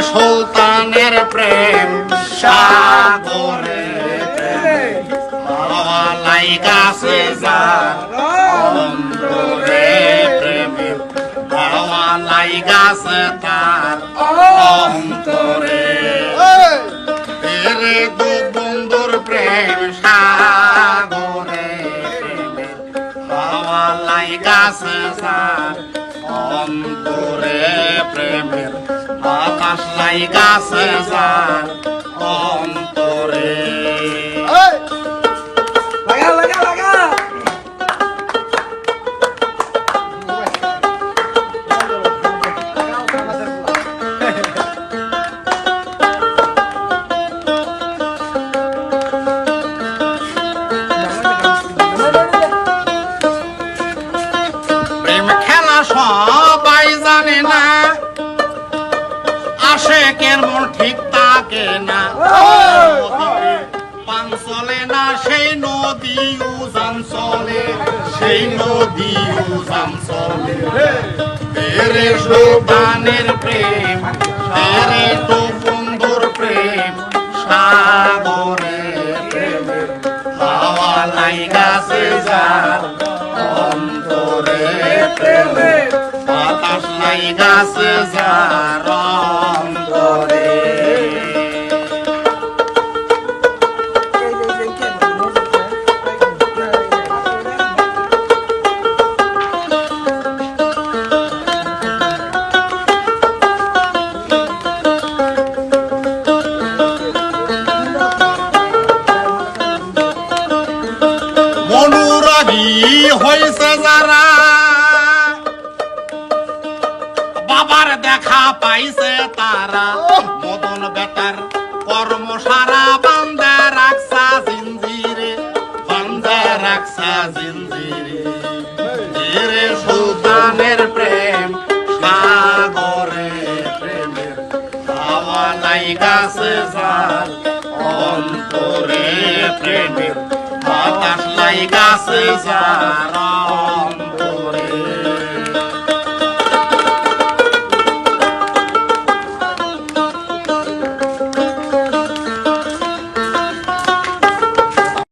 সুলতানের প্রেম সাগরে লাইগাছে যার অন্তরে প্রেমের হাওয়া লাইগাছে তার অন্তরে তেরে দু বন্ধুর প্রেম সাগরে প্রেমের হাওয়া লাইগাছে যার অন্তরে প্রেমের আকাশ লাইগাছে যার অন্তরে প্রেম খেলা সবাই জানে না আসে কেমন ঠিক থাকে না পান চলে না সেই নদী উজান চলে সেই নদী উজান চলে তেরে সুলতানের প্রেম তেরে তো বন্ধুর প্রেম সাগরে প্রেমের হাওয়া লাইগাছে যার অন্তরে প্রেমের বাতাস লাইগাছে যার অন্তরে মনুরাগী হয়েছে যারা বাবার দেখা পাইছে তারা মদন বেটার কর্ম সারা বান্ধা রাখসা জিঞ্জিরে বান্ধা রাখসা জিঞ্জিরে তেরে সুলতানের প্রেম সাগরে প্রেমের হাওয়া লাইগাছে যার অন্তরে প্রেমের বাতাস লাইগাছে যার